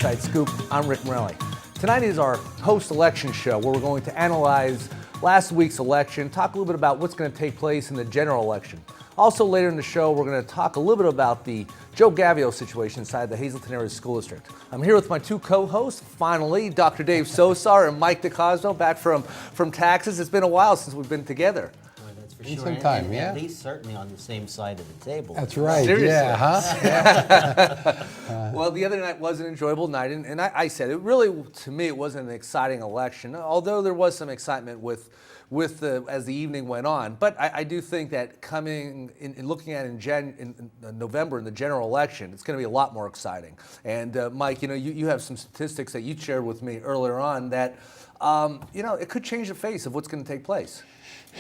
Inside Scoop. I'm Rick Morelli. Tonight is our post-election show where we're going to analyze last week's election, talk a little bit about what's going to take place in the general election. Also later in the show, we're going to talk a little bit about the Joe Gavio situation inside the Hazleton Area School District. I'm here with my two co-hosts, finally, Dr. Dave Soar and Mike DeCosmo, back from Texas. It's been a while since we've been together. For sure. Some time, and yeah. At least certainly on the same side of the table. That's right. Seriously. Yeah, huh? Well, the other night was an enjoyable night, and I said it really, to me, it wasn't an exciting election, although there was some excitement as the evening went on. But I do think that coming in looking at in November in the general election, it's going to be a lot more exciting. And Mike, you have some statistics that you shared with me earlier on that it could change the face of what's going to take place.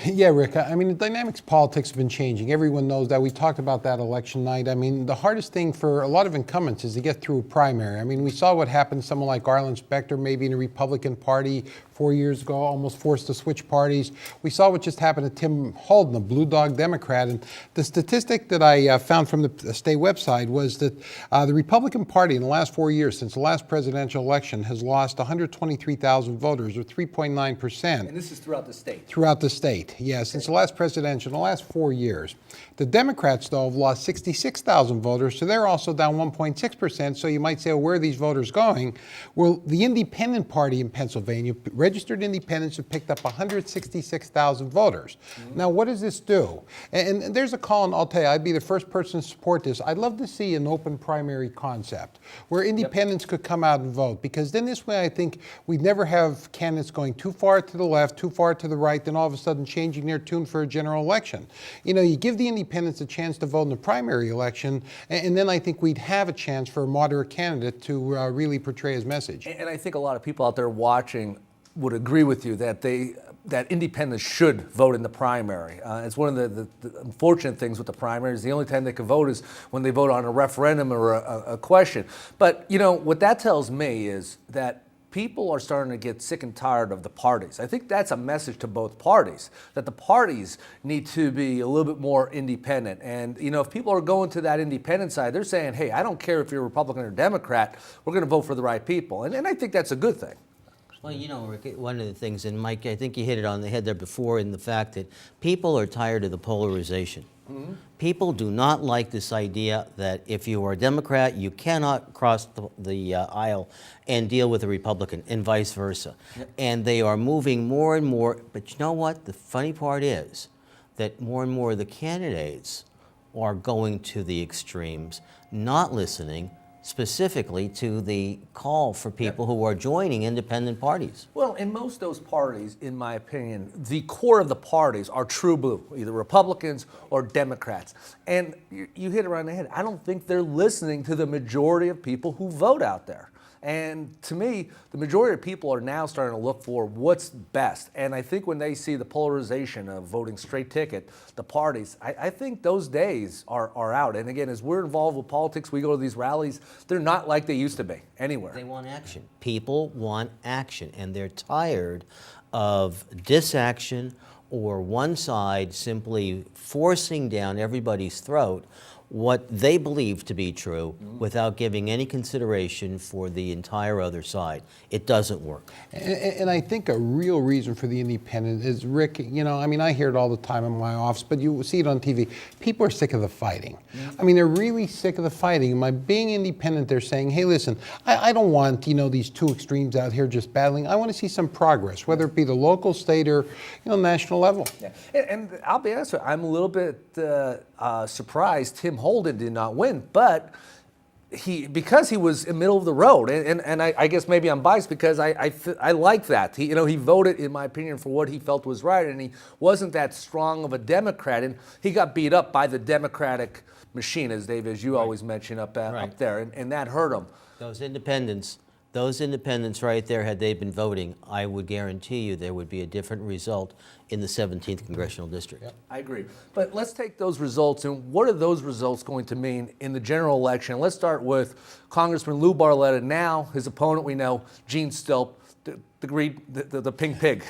Yeah, Rick, I mean, the dynamics of politics have been changing. Everyone knows that. We talked about that election night. I mean, the hardest thing for a lot of incumbents is to get through a primary. I mean, we saw what happened to someone like Arlen Specter, maybe in the Republican Party 4 years ago, almost forced to switch parties. We saw what just happened to Tim Holden, a Blue Dog Democrat. And the statistic that I found from the state website was that the Republican Party in the last 4 years, since the last presidential election, has lost 123,000 voters, or 3.9%. And this is throughout the state. Throughout the state. Yeah, since the last presidential, in the last 4 years. The Democrats, though, have lost 66,000 voters, so they're also down 1.6%. So you might say, well, where are these voters going? Well, the Independent Party in Pennsylvania, registered independents, have picked up 166,000 voters. Mm-hmm. Now, what does this do? And there's a call, and I'll tell you, I'd be the first person to support this. I'd love to see an open primary concept where independents could come out and vote, because then this way I think we'd never have candidates going too far to the left, too far to the right, then all of a sudden changing their tune for a general election. You give the independents a chance to vote in the primary election, and then I think we'd have a chance for a moderate candidate to really portray his message. And I think a lot of people out there watching would agree with you that independents should vote in the primary. It's one of the unfortunate things with the primaries. The only time they can vote is when they vote on a referendum or a question. But what that tells me is that people are starting to get sick and tired of the parties. I think that's a message to both parties, that the parties need to be a little bit more independent. And, if people are going to that independent side, they're saying, hey, I don't care if you're a Republican or Democrat, we're going to vote for the right people. And I think that's a good thing. Well, Rick, one of the things, and Mike, I think you hit it on the head there before, in the fact that people are tired of the polarization. Mm-hmm. People do not like this idea that if you are a Democrat, you cannot cross the aisle and deal with a Republican, and vice versa. Yep. And they are moving more and more. But you know what? The funny part is that more and more of the candidates are going to the extremes, not listening specifically to the call for people who are joining independent parties. Well, in most of those parties, in my opinion, the core of the parties are true blue, either Republicans or Democrats. And you hit it right on the head. I don't think they're listening to the majority of people who vote out there. And to me, the majority of people are now starting to look for what's best. And I think when they see the polarization of voting straight ticket, the parties, I think those days are out. And again, as we're involved with politics, we go to these rallies, they're not like they used to be anywhere. They want action. People want action, and they're tired of disaction or one side simply forcing down everybody's throat what they believe to be true without giving any consideration for the entire other side. It doesn't work. And I think a real reason for the independent is, Rick, I hear it all the time in my office, but you see it on TV. People are sick of the fighting. I mean, they're really sick of the fighting. By being independent, they're saying, hey, listen, I don't want, these two extremes out here just battling. I want to see some progress, whether it be the local, state, or, national level. Yeah. And I'll be honest with you, I'm a little bit surprised Tim Holden did not win, but because he was in the middle of the road, and I guess maybe I'm biased because I like that. He voted, in my opinion, for what he felt was right, and he wasn't that strong of a Democrat, and he got beat up by the Democratic machine, as you always mention up there, and that hurt him. Those independents right there, had they been voting, I would guarantee you there would be a different result in the 17th Congressional District. Yep. I agree. But let's take those results, and what are those results going to mean in the general election? Let's start with Congressman Lou Barletta. Now, his opponent, we know, Gene Stilp, the pink pig.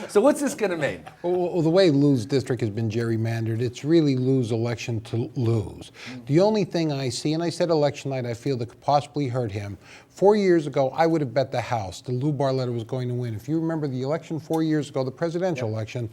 So what's this going to mean? Well, the way Lou's district has been gerrymandered, it's really Lou's election to lose. The only thing I see, and I said election night, I feel that could possibly hurt him. 4 years ago, I would have bet the house that Lou Barletta was going to win. If you remember the election 4 years ago, the presidential election,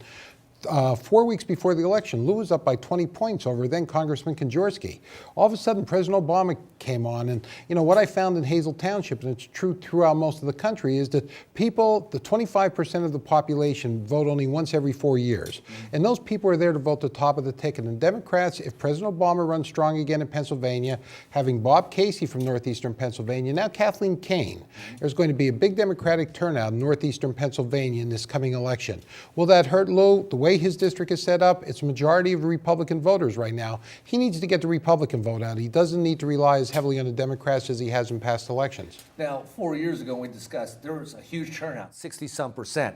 4 weeks before the election, Lou was up by 20 points over then Congressman Konjorsky. All of a sudden, President Obama came on, and what I found in Hazle Township, and it's true throughout most of the country, is that people, the 25% of the population, vote only once every 4 years. And those people are there to vote the top of the ticket. And Democrats, if President Obama runs strong again in Pennsylvania, having Bob Casey from northeastern Pennsylvania, now Kathleen Kane, there's going to be a big Democratic turnout in northeastern Pennsylvania in this coming election. Will that hurt Lou? The way his district is set up, it's a majority of Republican voters right now. He needs to get the Republican vote out. He doesn't need to rely as heavily on the Democrats as he has in past elections. Now, 4 years ago when we discussed, there was a huge turnout, 60-some%.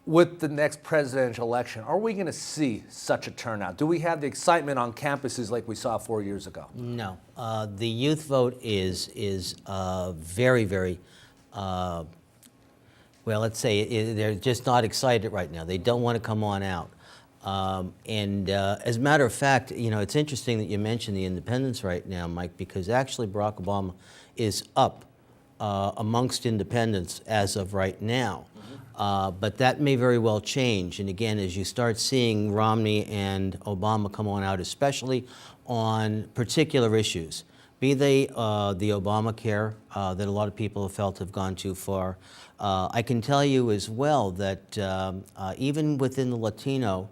With the next presidential election, are we going to see such a turnout? Do we have the excitement on campuses like we saw 4 years ago? No. The youth vote is very, very, well, let's say they're just not excited right now. They don't want to come on out. As a matter of fact, it's interesting that you mentioned the independents right now, Mike, because actually Barack Obama is up amongst independents as of right now. But that may very well change. And again, as you start seeing Romney and Obama come on out, especially on particular issues, be they the Obamacare that a lot of people have felt have gone too far. I can tell you as well that even within the Latino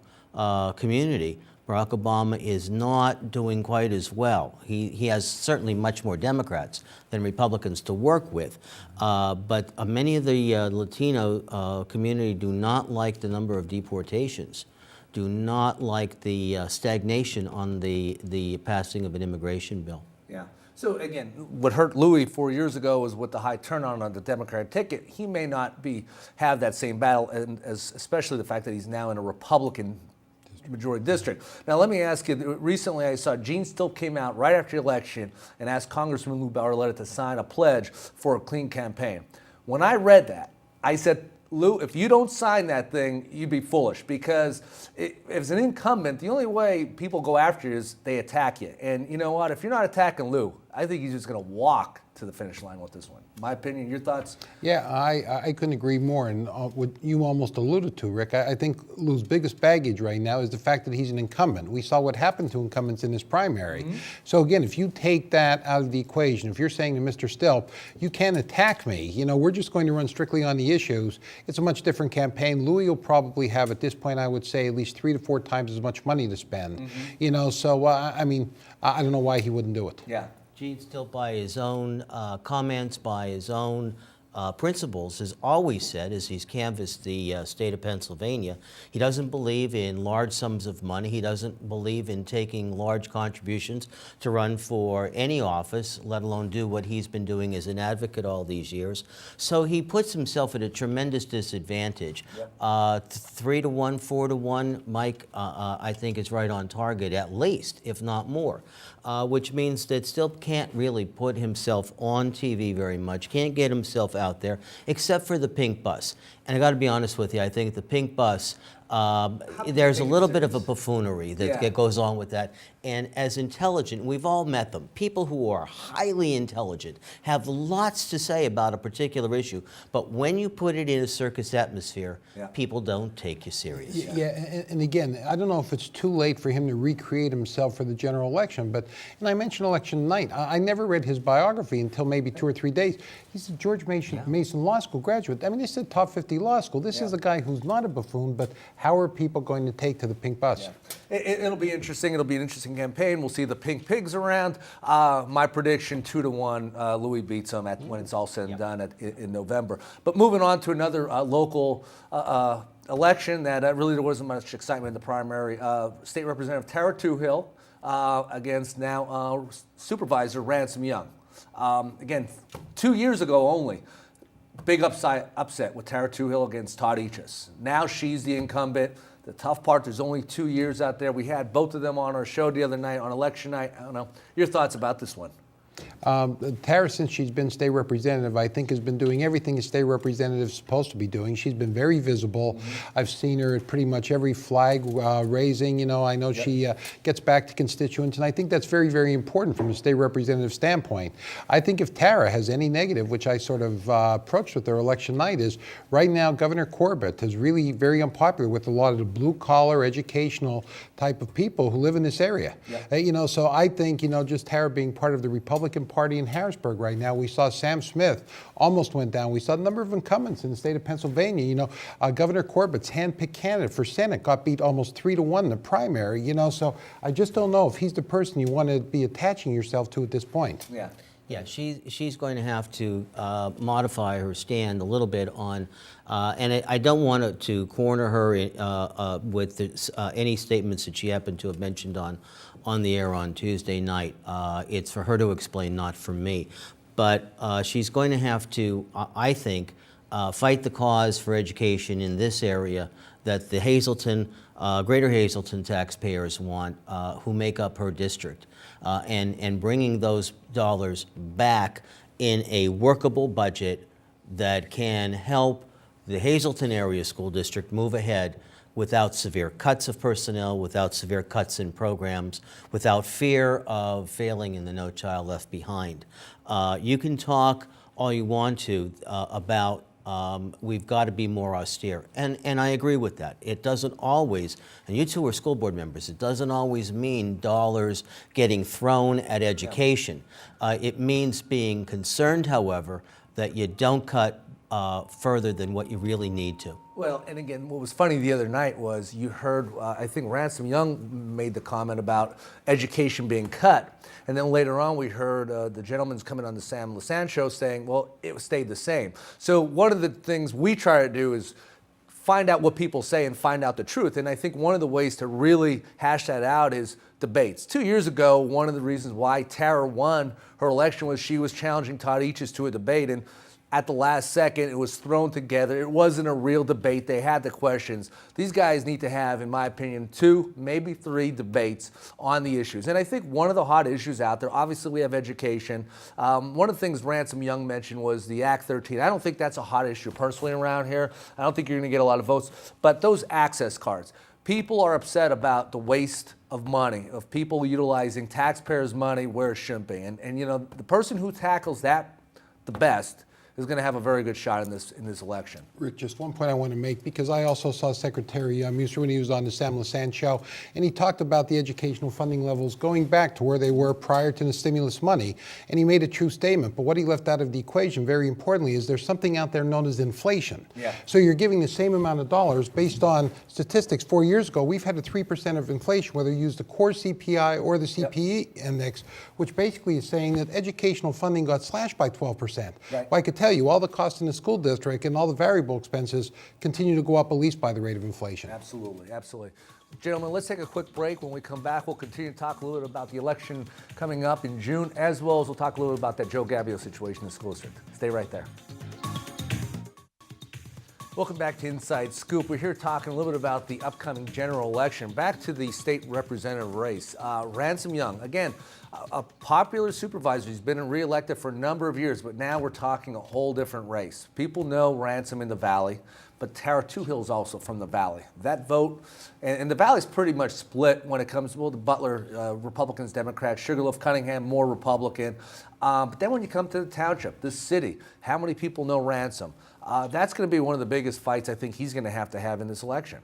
community, Barack Obama is not doing quite as well. He has certainly much more Democrats than Republicans to work with, but many of the Latino community do not like the number of deportations, do not like the stagnation on the passing of an immigration bill. Yeah. So again, what hurt Louis 4 years ago was with the high turnout on the Democratic ticket. He may not have that same battle, and especially the fact that he's now in a Republican majority district. Now, let me ask you, recently I saw Gene Still came out right after the election and asked Congressman Lou Barletta to sign a pledge for a clean campaign. When I read that, I said, Lou, if you don't sign that thing, you'd be foolish, because as an incumbent, the only way people go after you is they attack you. And you know what? If you're not attacking Lou, I think he's just going to walk to the finish line with this one. My opinion, your thoughts? Yeah, I couldn't agree more. And what you almost alluded to, Rick, I think Lou's biggest baggage right now is the fact that he's an incumbent. We saw what happened to incumbents in his primary. Mm-hmm. So again, if you take that out of the equation, if you're saying to Mr. Still, you can't attack me, we're just going to run strictly on the issues, it's a much different campaign. Louis will probably have, at this point, I would say, at least 3 to 4 times as much money to spend. Mm-hmm. So, I don't know why he wouldn't do it. Yeah. Gene Still, by his own comments, by his own principles, has always said, as he's canvassed the state of Pennsylvania, he doesn't believe in large sums of money. He doesn't believe in taking large contributions to run for any office, let alone do what he's been doing as an advocate all these years. So he puts himself at a tremendous disadvantage. Yep. 3 to 1, 4 to 1, Mike, I think is right on target, at least, if not more. Which means that Still can't really put himself on TV very much, can't get himself out there, except for the pink bus. And I got to be honest with you, I think the pink bus, there's a little bit of a buffoonery that goes on with that. And as intelligent, we've all met them. People who are highly intelligent have lots to say about a particular issue, but when you put it in a circus atmosphere, people don't take you serious. And again, I don't know if it's too late for him to recreate himself for the general election, but, and I mentioned election night, I never read his biography until maybe 2 or 3 days. He's a George Mason Law School graduate. I mean, this is a top 50 law school. This is a guy who's not a buffoon, but how are people going to take to the pink bus? It'll be interesting. It'll be an interesting campaign. We'll see the pink pigs around. My prediction, 2 to 1, Louis beats him when it's all said and done in November. But moving on to another local election that really there wasn't much excitement in the primary. State Representative Tara Toohill against now Supervisor Ransom Young. Again, 2 years ago only, big upset with Tara Toohill against Todd Eachus. Now she's the incumbent. The tough part, there's only 2 years out there. We had both of them on our show the other night, on election night. I don't know. Your thoughts about this one? Tara, since she's been state representative, I think has been doing everything a state representative is supposed to be doing. She's been very visible. I've seen her at pretty much every flag raising. You know, I know she gets back to constituents, and I think that's very, very important from a state representative standpoint. I think if Tara has any negative, which I sort of approached with her election night, is right now Governor Corbett is really very unpopular with a lot of the blue-collar, educational type of people who live in this area. You know, so I think, you know, just Tara being part of the Republican Party in Harrisburg right now, we saw Sam Smith almost went down. We saw a number of incumbents in the state of Pennsylvania. You know, Governor Corbett's hand-picked candidate for Senate got beat almost 3-1 in the primary. You know, so I just don't know if he's the person you want to be attaching yourself to at this point. Yeah, she's going to have to modify her stand a little bit on, and I don't want to corner her with any statements that she happened to have mentioned on the air on Tuesday night. It's for her to explain, not for me. But she's going to have to, I think, fight the cause for education in this area that the Hazleton, Greater Hazleton taxpayers want, who make up her district, and bringing those dollars back in a workable budget that can help the Hazleton Area School District move ahead without severe cuts of personnel, without severe cuts in programs, without fear of failing in the No Child Left Behind. You can talk all you want to about we've got to be more austere. And I agree with that. It doesn't always, and you two are school board members, it doesn't always mean dollars getting thrown at education. It means being concerned, however, that you don't cut further than what you really need to. Well, and again, what was funny the other night was you heard, I think Ransom Young made the comment about education being cut. And then later on, we heard the gentleman's coming on the Sam Lassane show saying, well, it stayed the same. So one of the things we try to do is find out what people say and find out the truth. And I think one of the ways to really hash that out is debates. 2 years ago, one of the reasons why Tara won her election was she was challenging Todd Eaches to a debate. And at the last second, it was thrown together. It wasn't a real debate. They had the questions. These guys need to have, in my opinion, 2, maybe 3 debates on the issues. And I think one of the hot issues out there, obviously we have education. One of the things Ransom Young mentioned was the Act 13. I don't think that's a hot issue personally around here. I don't think you're going to get a lot of votes. But those access cards, people are upset about the waste of money, of people utilizing taxpayers' money where it shouldn't be. And you know, the person who tackles that the best is going to have a very good shot in this election. Rick, just one point I want to make, because I also saw Secretary Muser when he was on the Sam Lassane show, and he talked about the educational funding levels going back to where they were prior to the stimulus money, and he made a true statement. But what he left out of the equation, very importantly, is there's something out there known as inflation. So you're giving the same amount of dollars based on statistics. 4 years ago, we've had a 3% of inflation, whether you use the core CPI or the CPE index, which basically is saying that educational funding got slashed by 12%. Well, I could tell you, all the costs in the school district and all the variable expenses continue to go up at least by the rate of inflation. Absolutely, absolutely. Gentlemen, let's take a quick break. When we come back, we'll continue to talk a little bit about the election coming up in June, as well as we'll talk a little bit about that Joe Gavio situation in the school district. Stay right there. Welcome back to Inside Scoop. We're here talking a little bit about the upcoming general election. Back to the state representative race. Ransom Young, again, a popular supervisor. He's been re-elected for a number of years, but now we're talking a whole different race. People know Ransom in the Valley, but Tara Toohill's also from the Valley. That vote, and the Valley's pretty much split when it comes to, well, the Butler, Republicans, Democrats, Sugarloaf, Cunningham, more Republican. But then when you come to the township, the city, how many people know Ransom? That's going to be one of the biggest fights I think he's going to have in this election.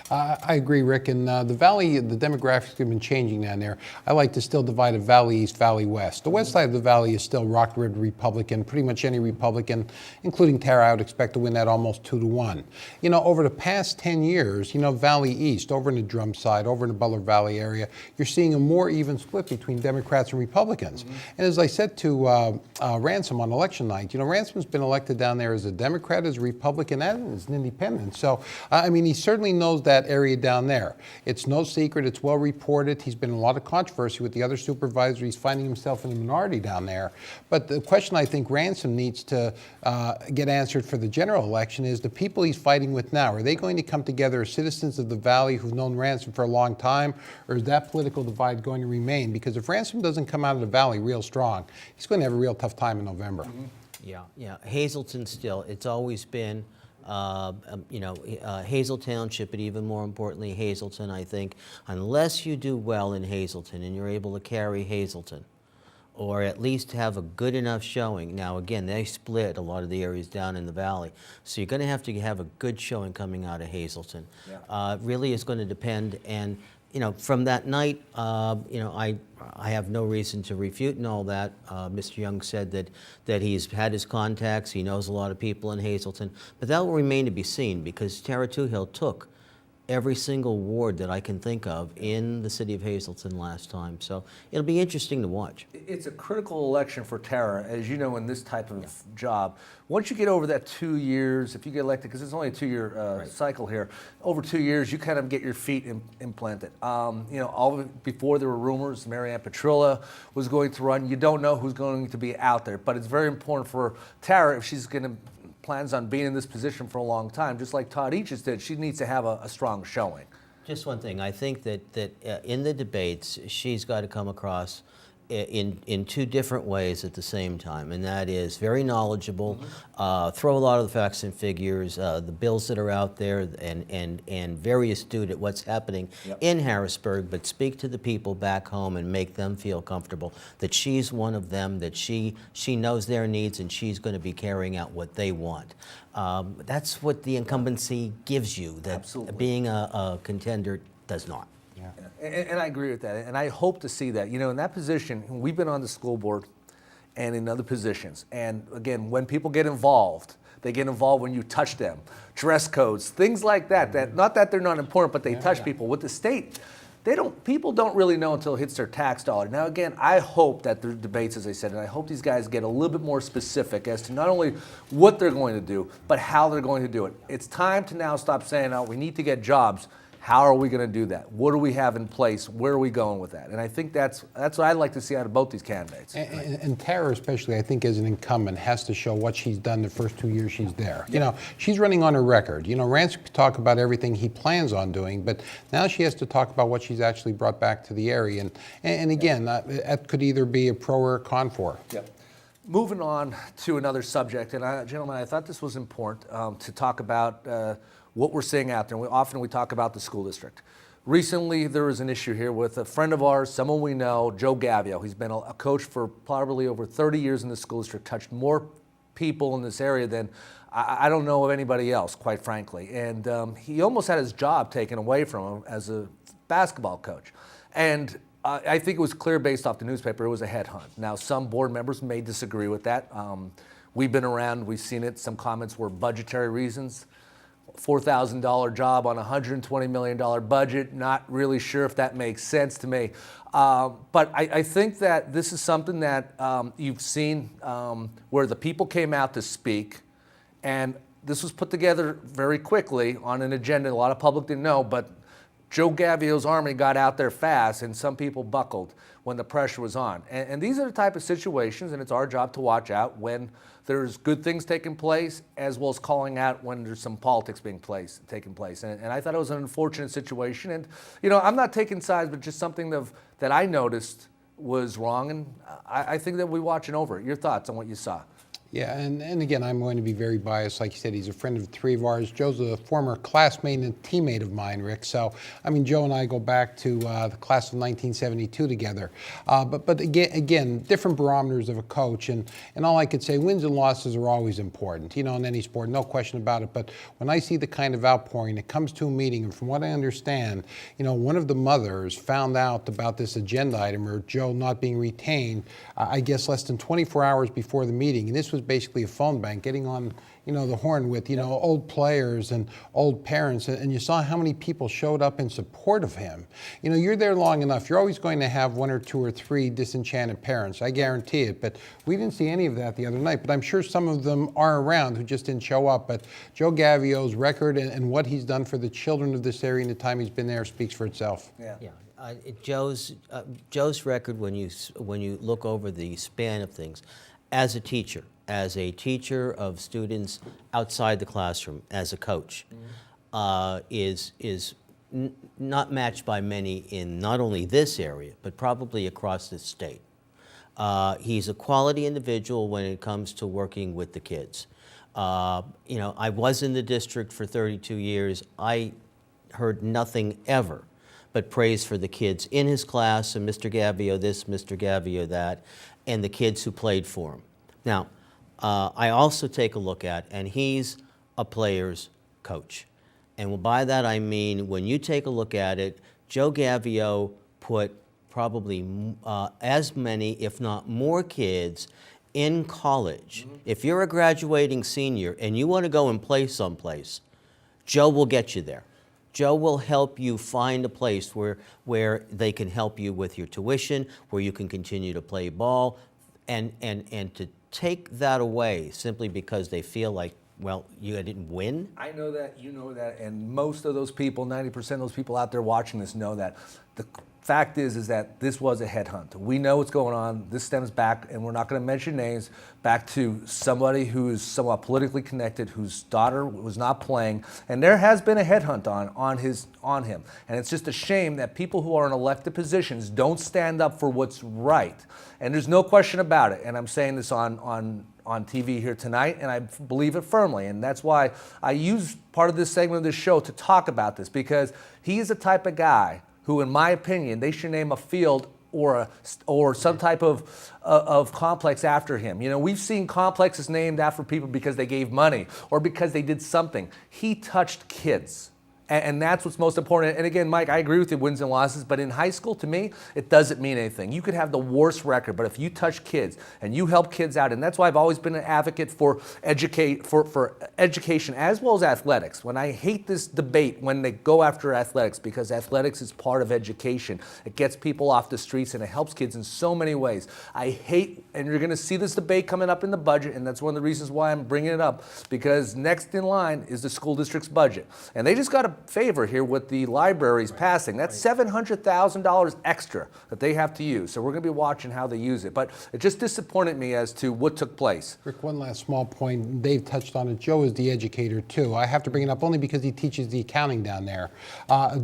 I agree, Rick. And the Valley, the demographics have been changing down there. I like to still divide a Valley East, Valley West. The west side of the Valley is still rock-ribbed Republican. Pretty much any Republican, including Tara, I would expect to win that almost 2-1. You know, over the past 10 years, you know, Valley East, over in the Drum side, over in the Butler Valley area, you're seeing a more even split between Democrats and Republicans. And as I said to Ransom on election night, you know, Ransom's been elected down there as a Democrat, as a Republican, and as an independent. So, I mean, he's certainly certainly knows that area down there. It's no secret. It's well reported. He's been in a lot of controversy with the other supervisor. He's finding himself in a minority down there. But the question I think Ransom needs to get answered for the general election is the people he's fighting with now, are they going to come together as citizens of the Valley who've known Ransom for a long time, or is that political divide going to remain? Because if Ransom doesn't come out of the Valley real strong, he's going to have a real tough time in November. Yeah. Hazleton still, it's always been, Hazel Township, but even more importantly, Hazleton, I think, unless you do well in Hazleton and you're able to carry Hazleton, or at least have a good enough showing. Now, again, they split a lot of the areas down in the valley, so you're going to have a good showing coming out of Hazleton. Really is going to depend, and from that night, I have no reason to refute and all that. Mr. Young said that he's had his contacts, he knows a lot of people in Hazleton, but that will remain to be seen because Tara Toohill took every single ward that I can think of in the city of Hazleton last time. So it'll be interesting to watch. It's a critical election for Tara, as you know, in this type of job. Once you get over that 2 years, if you get elected, because it's only a 2-year cycle here, over 2 years, you kind of get your feet implanted. Before there were rumors, Marianne Petrilla was going to run. You don't know who's going to be out there, but it's very important for Tara, if she's going to plans on being in this position for a long time, just like Todd Eaches did, she needs to have a strong showing. Just one thing, I think that in the debates, she's got to come across in two different ways at the same time, and that is very knowledgeable, throw a lot of the facts and figures, the bills that are out there, and very astute at what's happening in Harrisburg, but speak to the people back home and make them feel comfortable that she's one of them, that she knows their needs, and she's going to be carrying out what they want. That's what the incumbency gives you, that being a contender does not. And I agree with that, and I hope to see that. In that position, we've been on the school board and in other positions. And again, when people get involved, they get involved when you touch them. Dress codes, things like that, not that they're not important, but they touch people. With the state, people don't really know until it hits their tax dollar. Now again, I hope that the debates, as I said, and I hope these guys get a little bit more specific as to not only what they're going to do, but how they're going to do it. It's time to now stop saying, we need to get jobs. How are we going to do that? What do we have in place? Where are we going with that? And I think that's what I'd like to see out of both these candidates. And Tara, especially, I think, as an incumbent, has to show what she's done the first 2 years she's there. She's running on her record. Ransom could talk about everything he plans on doing, but now she has to talk about what she's actually brought back to the area. And again, that could either be a pro or a con for her. Yep. Moving on to another subject, and gentlemen, I thought this was important to talk about what we're seeing out there. And often we talk about the school district. Recently, there was an issue here with a friend of ours, someone we know, Joe Gavio. He's been a coach for probably over 30 years in the school district, touched more people in this area than I don't know of anybody else, quite frankly. And he almost had his job taken away from him as a basketball coach. And I think it was clear based off the newspaper it was a headhunt. Now, some board members may disagree with that. We've been around, we've seen it. Some comments were budgetary reasons. $4,000 job on a $120 million budget. Not really sure if that makes sense to me. But I think that this is something that you've seen where the people came out to speak, and this was put together very quickly on an agenda. A lot of public didn't know, but Joe Gavio's army got out there fast, and some people buckled when the pressure was on. And these are the type of situations, and it's our job to watch out when there's good things taking place, as well as calling out when there's some politics taking place. And I thought it was an unfortunate situation. And, I'm not taking sides, but just something that I noticed was wrong. And I think that we're watching over it. Your thoughts on what you saw? Yeah, and again, I'm going to be very biased. Like you said, he's a friend of the three of ours. Joe's a former classmate and teammate of mine, Rick. So, Joe and I go back to the class of 1972 together. But again, different barometers of a coach. And all I could say, wins and losses are always important, in any sport, no question about it. But when I see the kind of outpouring, it comes to a meeting, and from what I understand, one of the mothers found out about this agenda item, or Joe not being retained, I guess less than 24 hours before the meeting. And this was was basically a phone bank, getting on, the horn with, old players and old parents, and you saw how many people showed up in support of him. You're there long enough, you're always going to have one or two or three disenchanted parents, I guarantee it, but we didn't see any of that the other night, but I'm sure some of them are around who just didn't show up. But Joe Gavio's record and what he's done for the children of this area in the time he's been there speaks for itself. Yeah. Joe's record, when you look over the span of things, as a teacher of students outside the classroom, as a coach, is not matched by many in not only this area but probably across the state. He's a quality individual when it comes to working with the kids. I was in the district for 32 years. I heard nothing ever but praise for the kids in his class, and Mr. Gavio this, Mr. Gavio that, and the kids who played for him. Now, I also take a look at, and he's a player's coach. And by that I mean, when you take a look at it, Joe Gavio put probably as many, if not more kids in college. If you're a graduating senior and you want to go and play someplace, Joe will get you there. Joe will help you find a place where they can help you with your tuition, where you can continue to play ball, and to take that away simply because they feel like, well, you didn't win. I know that, you know that, and most of those people, 90% of those people out there watching this know that. The fact is that this was a headhunt. We know what's going on. This stems back, and we're not going to mention names, back to somebody who is somewhat politically connected, whose daughter was not playing, and there has been a headhunt on him. And it's just a shame that people who are in elected positions don't stand up for what's right. And there's no question about it. And I'm saying this on TV here tonight, and I believe it firmly. And that's why I use part of this segment of this show to talk about this, because he is the type of guy who, in my opinion, they should name a field or some type of complex after him. We've seen complexes named after people because they gave money or because they did something. He touched kids. And that's what's most important. And again, Mike, I agree with you, wins and losses, but in high school, to me, it doesn't mean anything. You could have the worst record, but if you touch kids and you help kids out, and that's why I've always been an advocate for education as well as athletics. When I hate this debate when they go after athletics, because athletics is part of education. It gets people off the streets and it helps kids in so many ways. I hate, and you're going to see this debate coming up in the budget, and that's one of the reasons why I'm bringing it up, because next in line is the school district's budget. And they just got a favor here with the libraries passing. That's $700,000 extra that they have to use. So we're going to be watching how they use it. But it just disappointed me as to what took place. Rick, one last small point. Dave touched on it. Joe is the educator, too. I have to bring it up only because he teaches the accounting down there.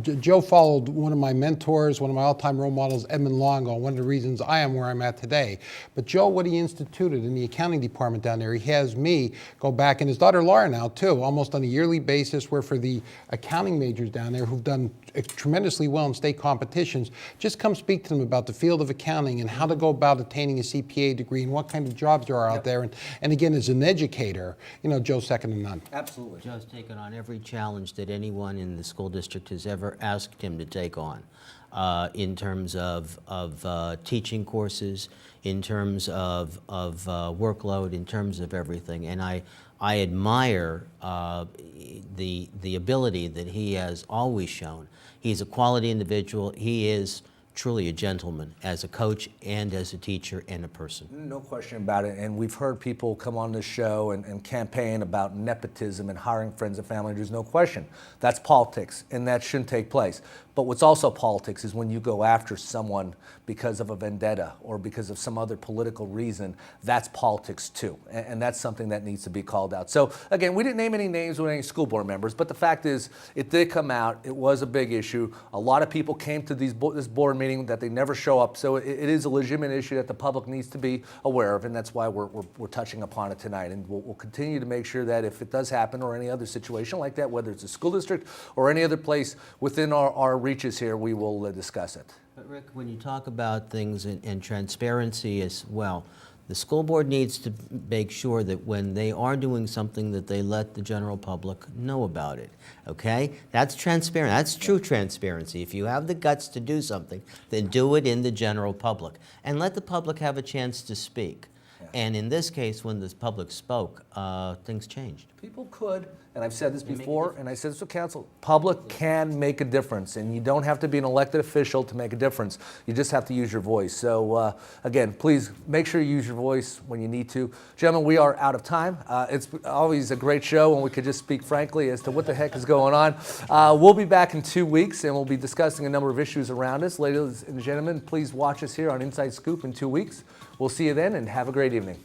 Joe followed one of my mentors, one of my all-time role models, Edmund Longo, one of the reasons I am where I'm at today. But Joe, what he instituted in the accounting department down there, he has me go back, and his daughter Laura now, too, almost on a yearly basis, where for the accounting majors down there who've done tremendously well in state competitions, just come speak to them about the field of accounting and how to go about attaining a CPA degree and what kind of jobs there are out there. And again, as an educator, Joe's second to none. Absolutely. Joe's taken on every challenge that anyone in the school district has ever asked him to take on, in terms of teaching courses, in terms of workload, in terms of everything. And I admire the ability that he has always shown. He's a quality individual. He is truly a gentleman as a coach and as a teacher and a person. No question about it. And we've heard people come on this show and campaign about nepotism and hiring friends and family. There's no question. That's politics, and that shouldn't take place. But what's also politics is when you go after someone because of a vendetta or because of some other political reason. That's politics too, and that's something that needs to be called out. So again, we didn't name any names with any school board members, but the fact is, it did come out. It was a big issue. A lot of people came to this board meeting that they never show up. So it is a legitimate issue that the public needs to be aware of, and that's why we're touching upon it tonight. And we'll continue to make sure that if it does happen or any other situation like that, whether it's a school district or any other place within our reaches here, we will discuss it. But Rick, when you talk about things and transparency as well, the school board needs to make sure that when they are doing something that they let the general public know about it, okay? That's transparent. That's true transparency. If you have the guts to do something, then do it in the general public and let the public have a chance to speak. And in this case, when the public spoke, things changed. People could, and I've said this before, and I said this to council, public can make a difference, and you don't have to be an elected official to make a difference. You just have to use your voice. So again, please make sure you use your voice when you need to. Gentlemen, we are out of time. It's always a great show when we could just speak frankly as to what the heck is going on. We'll be back in 2 weeks, and we'll be discussing a number of issues around us. Ladies and gentlemen, please watch us here on Inside Scoop in 2 weeks. We'll see you then, and have a great evening.